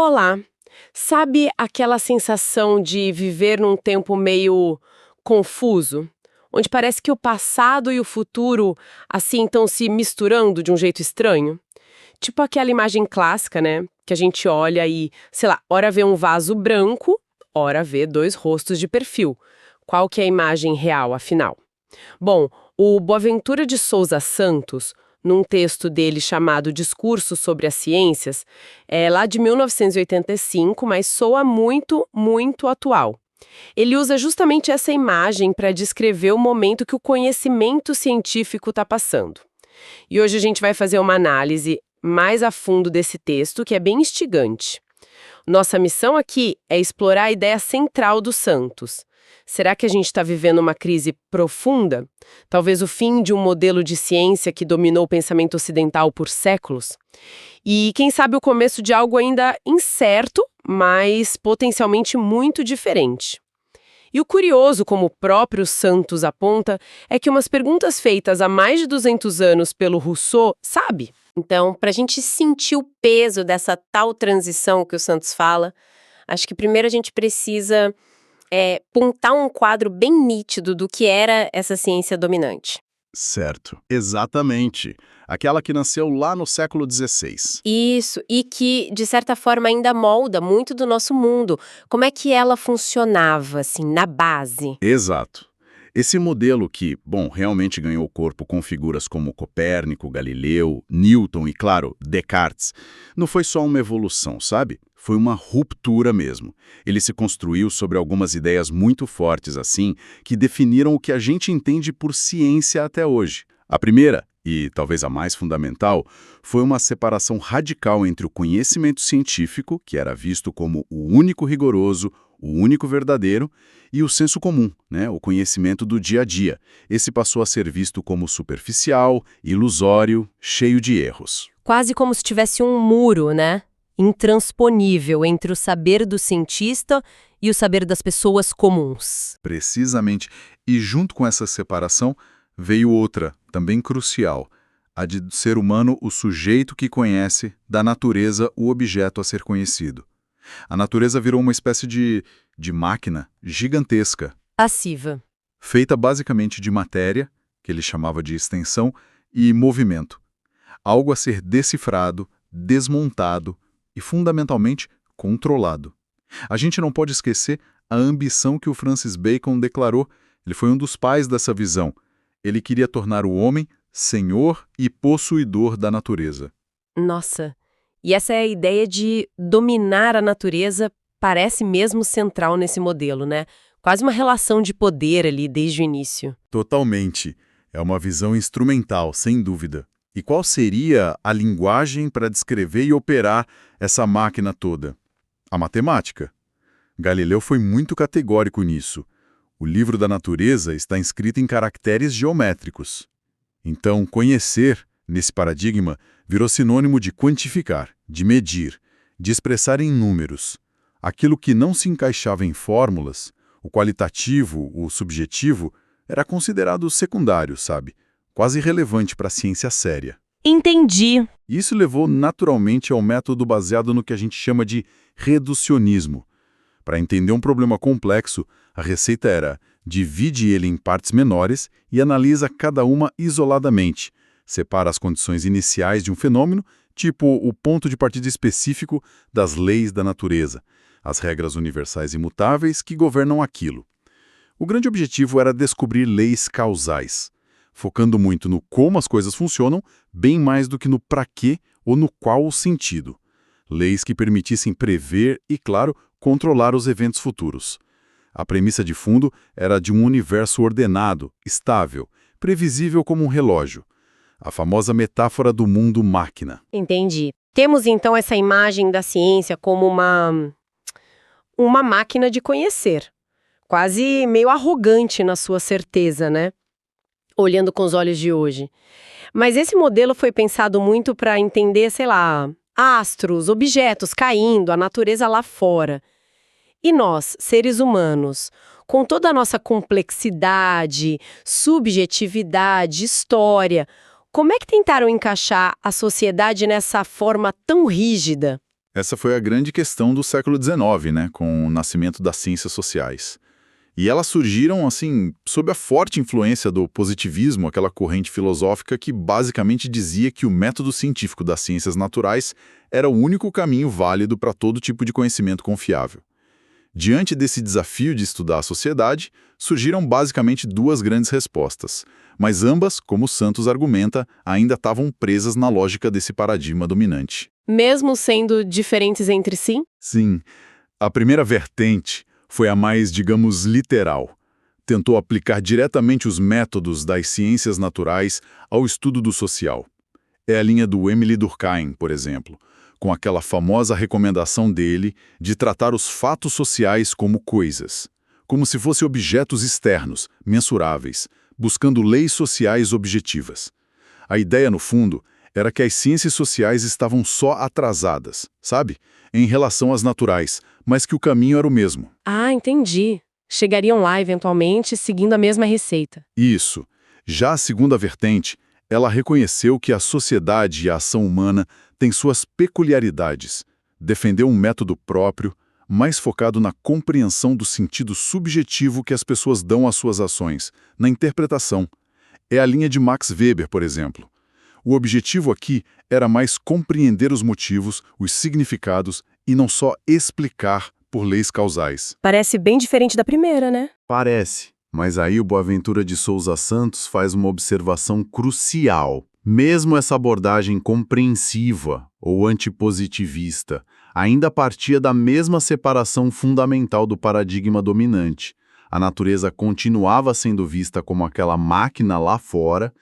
Olá, sabe aquela sensação de viver num tempo meio confuso? Onde parece que o passado e o futuro, assim, estão se misturando de um jeito estranho? Tipo aquela imagem clássica, né? Que a gente olha e, sei lá, ora vê um vaso branco, ora vê dois rostos de perfil. Qual que é a imagem real, afinal? Bom, o Boaventura de Souza Santos, num texto dele chamado Discurso sobre as Ciências, é lá de 1985, mas soa muito, muito atual. Ele usa justamente essa imagem para descrever o momento que o conhecimento científico está passando. E hoje a gente vai fazer uma análise mais a fundo desse texto, que é bem instigante. Nossa missão aqui é explorar a ideia central do Santos. Será que a gente está vivendo uma crise profunda? Talvez o fim de um modelo de ciência que dominou o pensamento ocidental por séculos? E quem sabe o começo de algo ainda incerto, mas potencialmente muito diferente. E o curioso, como o próprio Santos aponta, é que umas perguntas feitas há mais de 200 anos pelo Rousseau, sabe? Então, para a gente sentir o peso dessa tal transição que o Santos fala, acho que primeiro a gente precisa pintar um quadro bem nítido do que era essa ciência dominante. Certo, exatamente. Aquela que nasceu lá no século XVI. Isso, e que, de certa forma, ainda molda muito do nosso mundo. Como é que ela funcionava, assim, na base? Exato. Esse modelo que, bom, realmente ganhou corpo com figuras como Copérnico, Galileu, Newton e, claro, Descartes, não foi só uma evolução, sabe? Foi uma ruptura mesmo. Ele se construiu sobre algumas ideias muito fortes assim, que definiram o que a gente entende por ciência até hoje. A primeira, e talvez a mais fundamental, foi uma separação radical entre o conhecimento científico, que era visto como o único rigoroso, o único verdadeiro, e o senso comum, né, o conhecimento do dia a dia. Esse passou a ser visto como superficial, ilusório, cheio de erros. Quase como se tivesse um muro, né? Intransponível entre o saber do cientista e o saber das pessoas comuns. Precisamente. E junto com essa separação veio outra, também crucial, a de ser humano o sujeito que conhece, da natureza o objeto a ser conhecido. A natureza virou uma espécie de máquina gigantesca, Passiva. feita basicamente de matéria, que ele chamava de extensão, e movimento. Algo a ser decifrado, desmontado e, fundamentalmente, controlado. A gente não pode esquecer a ambição que o Francis Bacon declarou. Ele foi um dos pais dessa visão. Ele queria tornar o homem senhor e possuidor da natureza. Nossa, e essa é a ideia de dominar a natureza, parece mesmo central nesse modelo, né? Quase uma relação de poder ali desde o início. Totalmente. É uma visão instrumental, sem dúvida. E qual seria a linguagem para descrever e operar essa máquina toda? A matemática. Galileu foi muito categórico nisso. O livro da natureza está escrito em caracteres geométricos. Então, conhecer, nesse paradigma, virou sinônimo de quantificar, de medir, de expressar em números. Aquilo que não se encaixava em fórmulas, o qualitativo, o subjetivo, era considerado secundário, sabe? Quase irrelevante para a ciência séria. Entendi. Isso levou naturalmente ao método baseado no que a gente chama de reducionismo. Para entender um problema complexo, a receita era: divide ele em partes menores e analisa cada uma isoladamente. Separa as condições iniciais de um fenômeno, tipo o ponto de partida específico das leis da natureza, as regras universais imutáveis que governam aquilo. O grande objetivo era descobrir leis causais, focando muito no como as coisas funcionam, bem mais do que no para quê ou no qual o sentido. Leis que permitissem prever e, claro, controlar os eventos futuros. A premissa de fundo era de um universo ordenado, estável, previsível como um relógio. A famosa metáfora do mundo-máquina. Entendi. Temos então essa imagem da ciência como uma máquina de conhecer. Quase meio arrogante na sua certeza, né? Olhando com os olhos de hoje. Mas esse modelo foi pensado muito para entender, sei lá, astros, objetos caindo, a natureza lá fora. E nós, seres humanos, com toda a nossa complexidade, subjetividade, história, como é que tentaram encaixar a sociedade nessa forma tão rígida? Essa foi a grande questão do século XIX, né, com o nascimento das ciências sociais. E elas surgiram, assim, sob a forte influência do positivismo, aquela corrente filosófica que basicamente dizia que o método científico das ciências naturais era o único caminho válido para todo tipo de conhecimento confiável. Diante desse desafio de estudar a sociedade, surgiram basicamente duas grandes respostas, mas ambas, como Santos argumenta, ainda estavam presas na lógica desse paradigma dominante. Mesmo sendo diferentes entre si? Sim, a primeira vertente foi a mais, digamos, literal. Tentou aplicar diretamente os métodos das ciências naturais ao estudo do social. É a linha do Émile Durkheim, por exemplo, com aquela famosa recomendação dele de tratar os fatos sociais como coisas, como se fossem objetos externos, mensuráveis, buscando leis sociais objetivas. A ideia, no fundo, era que as ciências sociais estavam só atrasadas, sabe? Em relação às naturais, mas que o caminho era o mesmo. Ah, entendi. Chegariam lá, eventualmente, seguindo a mesma receita. Isso. Já a segunda vertente, ela reconheceu que a sociedade e a ação humana têm suas peculiaridades. Defendeu um método próprio, mais focado na compreensão do sentido subjetivo que as pessoas dão às suas ações, na interpretação. É a linha de Max Weber, por exemplo. O objetivo aqui era mais compreender os motivos, os significados e não só explicar por leis causais. Parece bem diferente da primeira, né? Parece, mas aí o Boaventura de Souza Santos faz uma observação crucial. Mesmo essa abordagem compreensiva ou antipositivista ainda partia da mesma separação fundamental do paradigma dominante. A natureza continuava sendo vista como aquela máquina lá fora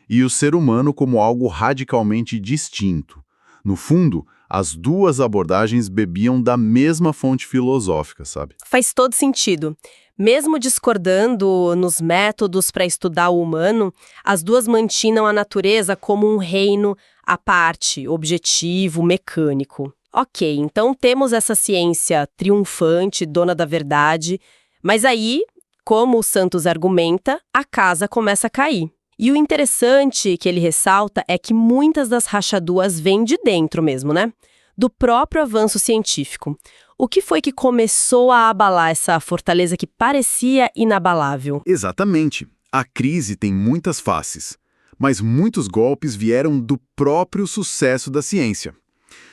e o ser humano como algo radicalmente distinto. No fundo, as duas abordagens bebiam da mesma fonte filosófica, sabe? Faz todo sentido. Mesmo discordando nos métodos para estudar o humano, as duas mantinham a natureza como um reino à parte, objetivo, mecânico. Ok, então temos essa ciência triunfante, dona da verdade, mas aí, como o Santos argumenta, a casa começa a cair. E o interessante que ele ressalta é que muitas das rachaduras vêm de dentro mesmo, né? Do próprio avanço científico. O que foi que começou a abalar essa fortaleza que parecia inabalável? Exatamente. A crise tem muitas faces, mas muitos golpes vieram do próprio sucesso da ciência.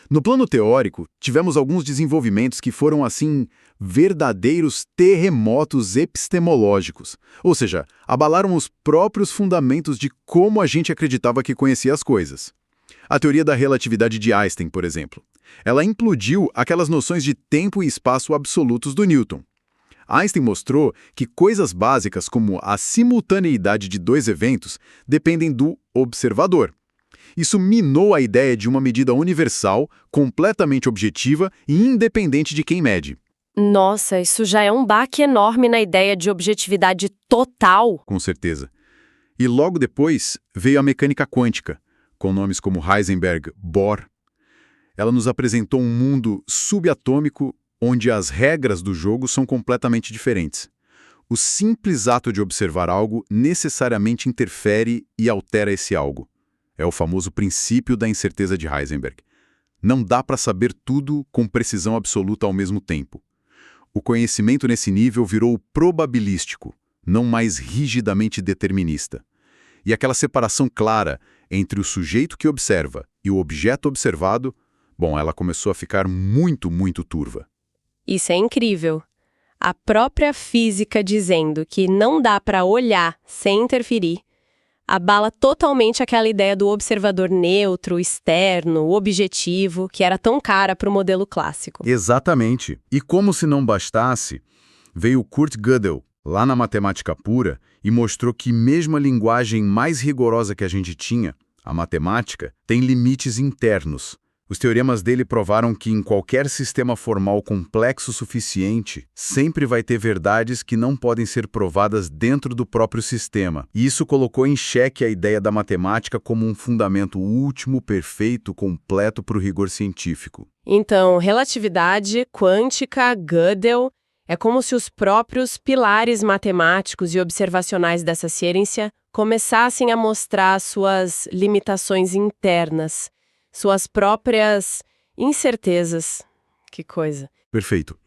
No plano teórico, tivemos alguns desenvolvimentos que foram, assim, verdadeiros terremotos epistemológicos. Ou seja, abalaram os próprios fundamentos de como a gente acreditava que conhecia as coisas. A teoria da relatividade de Einstein, por exemplo. Ela implodiu aquelas noções de tempo e espaço absolutos do Newton. Einstein mostrou que coisas básicas como a simultaneidade de dois eventos dependem do observador. Isso minou a ideia de uma medida universal, completamente objetiva e independente de quem mede. Nossa, isso já é um baque enorme na ideia de objetividade total. Com certeza. E logo depois veio a mecânica quântica, com nomes como Heisenberg, Bohr. Ela nos apresentou um mundo subatômico onde as regras do jogo são completamente diferentes. O simples ato de observar algo necessariamente interfere e altera esse algo. É o famoso princípio da incerteza de Heisenberg. Não dá para saber tudo com precisão absoluta ao mesmo tempo. O conhecimento nesse nível virou probabilístico, não mais rigidamente determinista. E aquela separação clara entre o sujeito que observa e o objeto observado, bom, ela começou a ficar muito, muito turva. Isso é incrível. A própria física dizendo que não dá para olhar sem interferir, abala totalmente aquela ideia do observador neutro, externo, objetivo, que era tão cara para o modelo clássico. Exatamente. E como se não bastasse, veio Kurt Gödel, lá na matemática pura, e mostrou que mesmo a linguagem mais rigorosa que a gente tinha, a matemática, tem limites internos. Os teoremas dele provaram que em qualquer sistema formal complexo o suficiente, sempre vai ter verdades que não podem ser provadas dentro do próprio sistema. E isso colocou em xeque a ideia da matemática como um fundamento último, perfeito, completo para o rigor científico. Então, relatividade, quântica, Gödel, é como se os próprios pilares matemáticos e observacionais dessa ciência começassem a mostrar suas limitações internas, suas próprias Incertezas. Que coisa. Perfeito.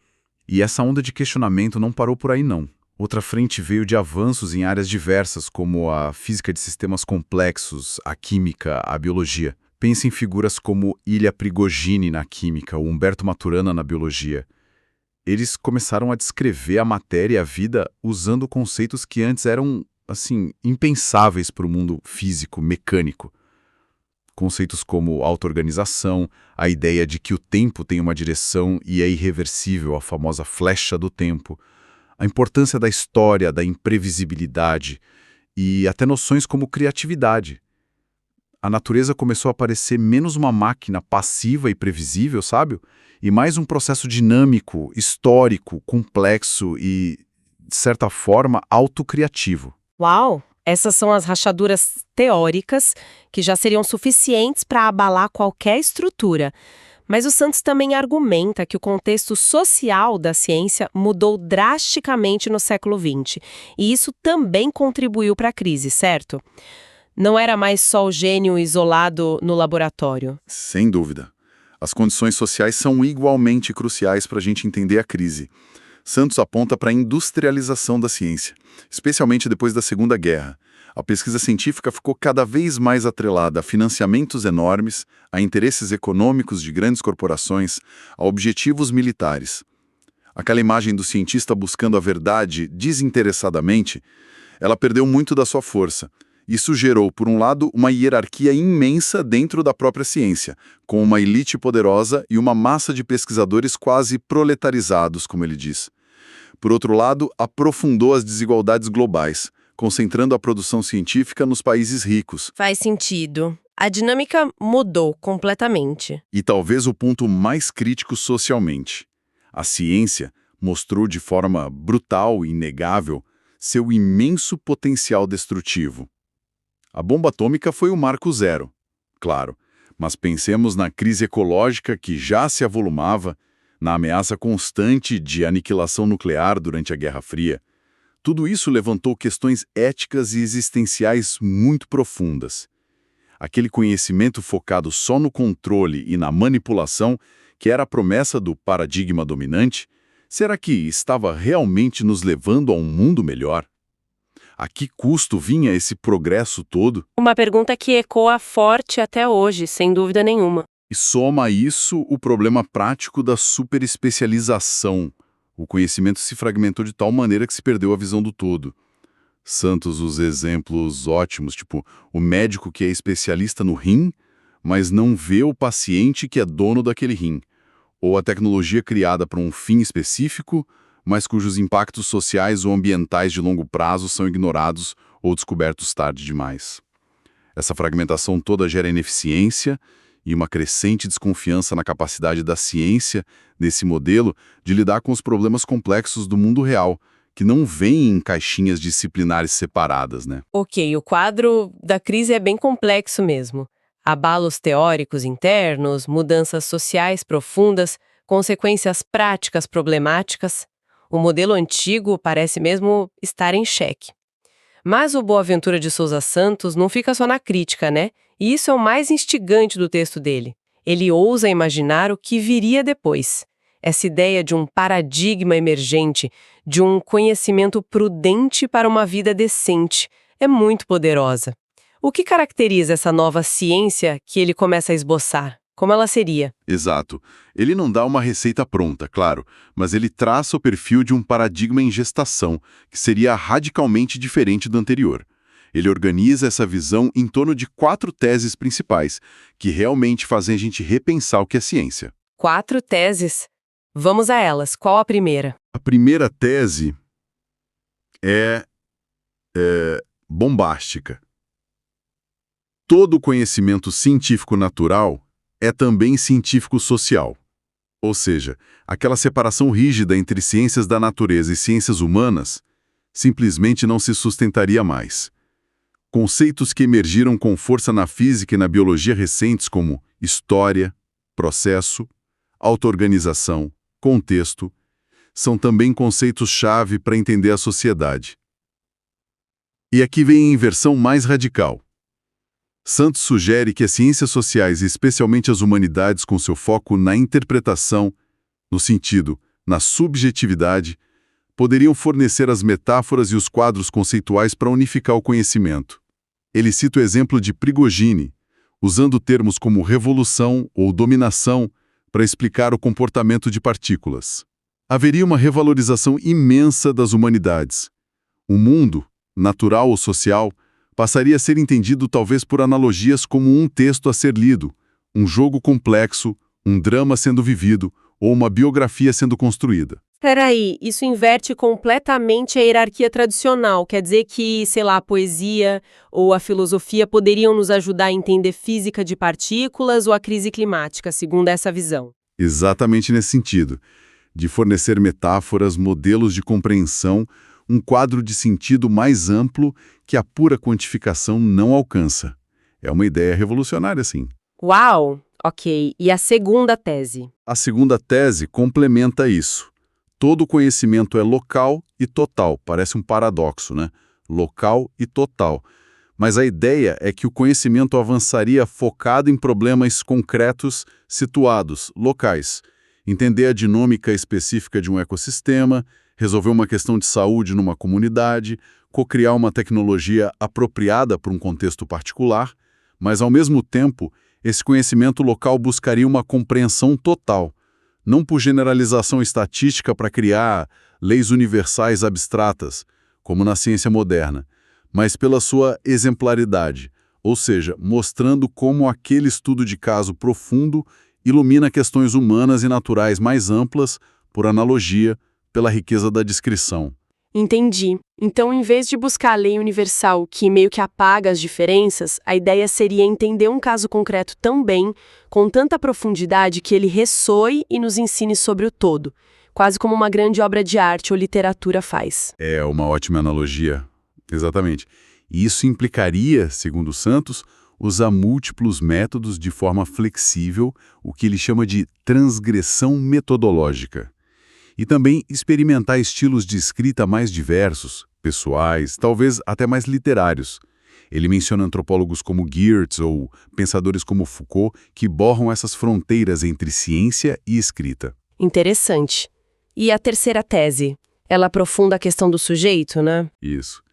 E essa onda de questionamento não parou por aí, não. Outra frente veio de avanços em áreas diversas, como a física de sistemas complexos, a química, a biologia. Pense em figuras como Ilya Prigogine na química, ou Humberto Maturana na biologia. Eles começaram a descrever a matéria e a vida usando conceitos que antes eram, assim, impensáveis para o mundo físico, mecânico. Conceitos como auto-organização, a ideia de que o tempo tem uma direção e é irreversível, a famosa flecha do tempo, a importância da história, da imprevisibilidade e até noções como criatividade. A natureza começou a parecer menos uma máquina passiva e previsível, sabe? E mais um processo dinâmico, histórico, complexo e, de certa forma, autocriativo. Uau! Essas são as rachaduras teóricas que já seriam suficientes para abalar qualquer estrutura. Mas o Santos também argumenta que o contexto social da ciência mudou drasticamente no século XX. E isso também contribuiu para a crise, certo? Não era mais só o gênio isolado no laboratório. Sem dúvida. As condições sociais são igualmente cruciais para a gente entender a crise. Santos aponta para a industrialização da ciência, especialmente depois da Segunda Guerra. A pesquisa científica ficou cada vez mais atrelada a financiamentos enormes, a interesses econômicos de grandes corporações, a objetivos militares. Aquela imagem do cientista buscando a verdade desinteressadamente, ela perdeu muito da sua força. Isso gerou, por um lado, uma hierarquia imensa dentro da própria ciência, com uma elite poderosa e uma massa de pesquisadores quase proletarizados, como ele diz. Por outro lado, aprofundou as desigualdades globais, concentrando a produção científica nos países ricos. Faz sentido. A dinâmica mudou completamente. E talvez o ponto mais crítico socialmente. A ciência mostrou de forma brutal e inegável seu imenso potencial destrutivo. A bomba atômica foi o marco zero, claro, mas pensemos na crise ecológica que já se avolumava, na ameaça constante de aniquilação nuclear durante a Guerra Fria. Tudo isso levantou questões éticas e existenciais muito profundas. Aquele conhecimento focado só no controle e na manipulação, que era a promessa do paradigma dominante, será que estava realmente nos levando a um mundo melhor? A que custo vinha esse progresso todo? Uma pergunta que ecoa forte até hoje, sem dúvida nenhuma. E soma a isso o problema prático da superespecialização. O conhecimento se fragmentou de tal maneira que se perdeu a visão do todo. Santos usa exemplos ótimos, tipo o médico que é especialista no rim, mas não vê o paciente que é dono daquele rim. Ou a tecnologia criada para um fim específico, mas cujos impactos sociais ou ambientais de longo prazo são ignorados ou descobertos tarde demais. Essa fragmentação toda gera ineficiência e uma crescente desconfiança na capacidade da ciência, desse modelo, de lidar com os problemas complexos do mundo real, que não vêm em caixinhas disciplinares separadas, né? Ok, o quadro da crise é bem complexo mesmo. Abalos teóricos internos, mudanças sociais profundas, consequências práticas problemáticas. O modelo antigo parece mesmo estar em xeque. Mas o Boaventura de Souza Santos não fica só na crítica, né? E isso é o mais instigante do texto dele. Ele ousa imaginar o que viria depois. Essa ideia de um paradigma emergente, de um conhecimento prudente para uma vida decente, é muito poderosa. O que caracteriza essa nova ciência que ele começa a esboçar? Como ela seria? Exato. Ele não dá uma receita pronta, claro, mas ele traça o perfil de um paradigma em gestação, que seria radicalmente diferente do anterior. Ele organiza essa visão em torno de 4 teses principais, que realmente fazem a gente repensar o que é ciência. 4 teses? Vamos a elas. Qual a primeira? A primeira tese é bombástica. Todo conhecimento científico natural é também científico social. Ou seja, aquela separação rígida entre ciências da natureza e ciências humanas simplesmente não se sustentaria mais. Conceitos que emergiram com força na física e na biologia recentes como história, processo, auto-organização, contexto, são também conceitos-chave para entender a sociedade. E aqui vem a inversão mais radical. Santos sugere que as ciências sociais, e especialmente as humanidades com seu foco na interpretação, no sentido, na subjetividade, poderiam fornecer as metáforas e os quadros conceituais para unificar o conhecimento. Ele cita o exemplo de Prigogine, usando termos como revolução ou dominação para explicar o comportamento de partículas. Haveria uma revalorização imensa das humanidades. O mundo, natural ou social, passaria a ser entendido talvez por analogias como um texto a ser lido, um jogo complexo, um drama sendo vivido ou uma biografia sendo construída. Peraí, isso inverte completamente a hierarquia tradicional. Quer dizer que, sei lá, a poesia ou a filosofia poderiam nos ajudar a entender física de partículas ou a crise climática, segundo essa visão. Exatamente nesse sentido, de fornecer metáforas, modelos de compreensão, um quadro de sentido mais amplo que a pura quantificação não alcança. É uma ideia revolucionária, sim. Uau! Ok. E a segunda tese? A segunda tese complementa isso. Todo conhecimento é local e total. Parece um paradoxo, né? Local e total. Mas a ideia é que o conhecimento avançaria focado em problemas concretos, situados, locais. Entender a dinâmica específica de um ecossistema, resolver uma questão de saúde numa comunidade, cocriar uma tecnologia apropriada para um contexto particular, mas, ao mesmo tempo, esse conhecimento local buscaria uma compreensão total, não por generalização estatística para criar leis universais abstratas, como na ciência moderna, mas pela sua exemplaridade, ou seja, mostrando como aquele estudo de caso profundo ilumina questões humanas e naturais mais amplas, por analogia, pela riqueza da descrição. Entendi. Então, em vez de buscar a lei universal que meio que apaga as diferenças, a ideia seria entender um caso concreto tão bem, com tanta profundidade que ele ressoe e nos ensine sobre o todo, quase como uma grande obra de arte ou literatura faz. É uma ótima analogia. Exatamente. E isso implicaria, segundo Santos, usar múltiplos métodos de forma flexível, o que ele chama de transgressão metodológica. E também experimentar estilos de escrita mais diversos, pessoais, talvez até mais literários. Ele menciona antropólogos como Geertz ou pensadores como Foucault que borram essas fronteiras entre ciência e escrita. Interessante. E a terceira tese? Ela aprofunda a questão do sujeito, né? Isso.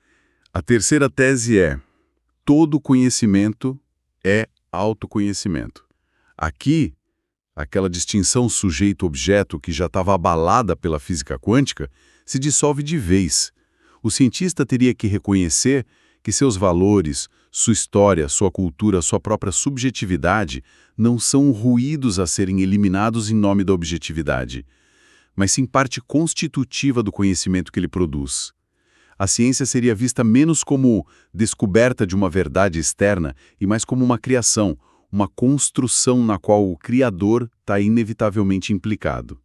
A terceira tese é: todo conhecimento é autoconhecimento. Aqui, aquela distinção sujeito-objeto que já estava abalada pela física quântica se dissolve de vez. O cientista teria que reconhecer que seus valores, sua história, sua cultura, sua própria subjetividade não são ruídos a serem eliminados em nome da objetividade, mas sim parte constitutiva do conhecimento que ele produz. A ciência seria vista menos como descoberta de uma verdade externa e mais como uma criação, uma construção na qual o Criador está inevitavelmente implicado.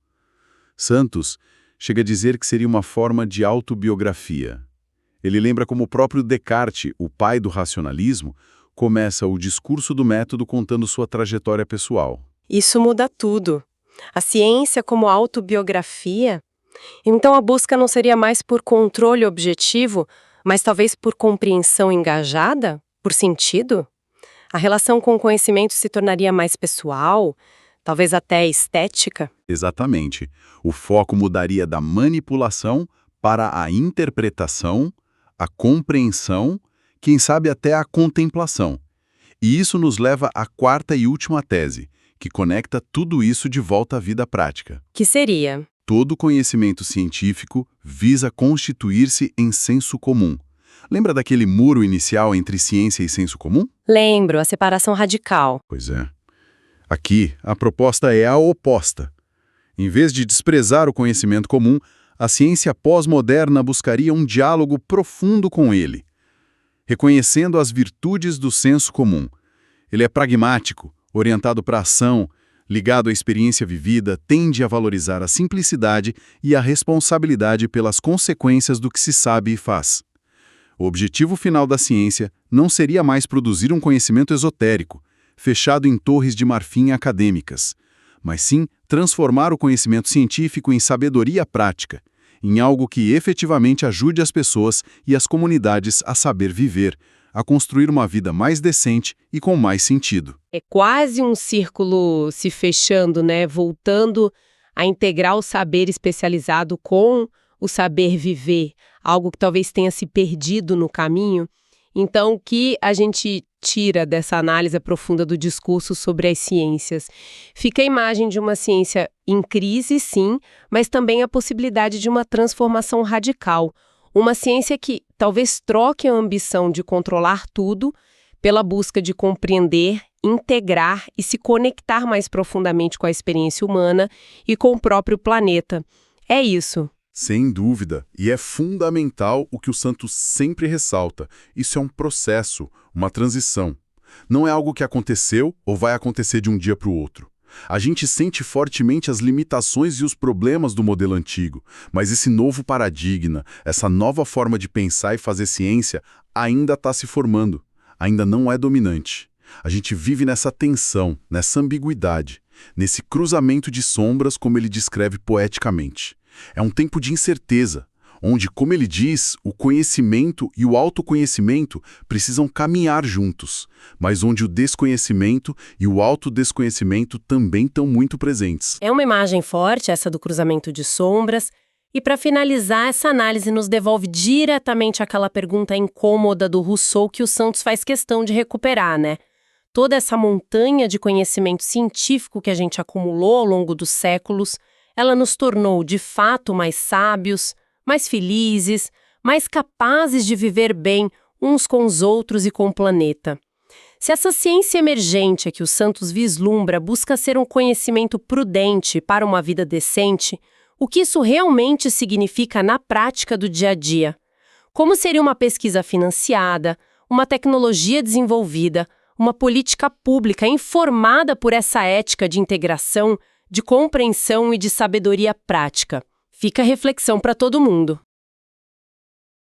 Santos chega a dizer que seria uma forma de autobiografia. Ele lembra como o próprio Descartes, o pai do racionalismo, começa o discurso do método contando sua trajetória pessoal. Isso muda tudo. A ciência como autobiografia? Então a busca não seria mais por controle objetivo, mas talvez por compreensão engajada? Por sentido? A relação com o conhecimento se tornaria mais pessoal, talvez até estética? Exatamente. O foco mudaria da manipulação para a interpretação, a compreensão, quem sabe até a contemplação. E isso nos leva à quarta e última tese, que conecta tudo isso de volta à vida prática. Que seria? Todo conhecimento científico visa constituir-se em senso comum. Lembra daquele muro inicial entre ciência e senso comum? Lembro, a separação radical. Pois é. Aqui, a proposta é a oposta. Em vez de desprezar o conhecimento comum, a ciência pós-moderna buscaria um diálogo profundo com ele, reconhecendo as virtudes do senso comum. Ele é pragmático, orientado para a ação, ligado à experiência vivida, tende a valorizar a simplicidade e a responsabilidade pelas consequências do que se sabe e faz. O objetivo final da ciência não seria mais produzir um conhecimento esotérico, fechado em torres de marfim acadêmicas, mas sim transformar o conhecimento científico em sabedoria prática, em algo que efetivamente ajude as pessoas e as comunidades a saber viver, a construir uma vida mais decente e com mais sentido. É quase um círculo se fechando, né? Voltando a integrar o saber especializado com o saber viver, algo que talvez tenha se perdido no caminho. Então, o que a gente tira dessa análise profunda do discurso sobre as ciências? Fica a imagem de uma ciência em crise, sim, mas também a possibilidade de uma transformação radical. Uma ciência que talvez troque a ambição de controlar tudo pela busca de compreender, integrar e se conectar mais profundamente com a experiência humana e com o próprio planeta. É isso. Sem dúvida, e é fundamental o que o Santos sempre ressalta. Isso é um processo, uma transição. Não é algo que aconteceu ou vai acontecer de um dia para o outro. A gente sente fortemente as limitações e os problemas do modelo antigo, mas esse novo paradigma, essa nova forma de pensar e fazer ciência ainda está se formando, ainda não é dominante. A gente vive nessa tensão, nessa ambiguidade, nesse cruzamento de sombras, como ele descreve poeticamente. É um tempo de incerteza, onde, como ele diz, o conhecimento e o autoconhecimento precisam caminhar juntos, mas onde o desconhecimento e o autodesconhecimento também estão muito presentes. É uma imagem forte essa do cruzamento de sombras, e para finalizar, essa análise nos devolve diretamente àquela pergunta incômoda do Rousseau que o Santos faz questão de recuperar, né? Toda essa montanha de conhecimento científico que a gente acumulou ao longo dos séculos, ela nos tornou, de fato, mais sábios, mais felizes, mais capazes de viver bem uns com os outros e com o planeta. Se essa ciência emergente que o Santos vislumbra busca ser um conhecimento prudente para uma vida decente, o que isso realmente significa na prática do dia a dia? Como seria uma pesquisa financiada, uma tecnologia desenvolvida, uma política pública informada por essa ética de integração, de compreensão e de sabedoria prática? Fica a reflexão para todo mundo.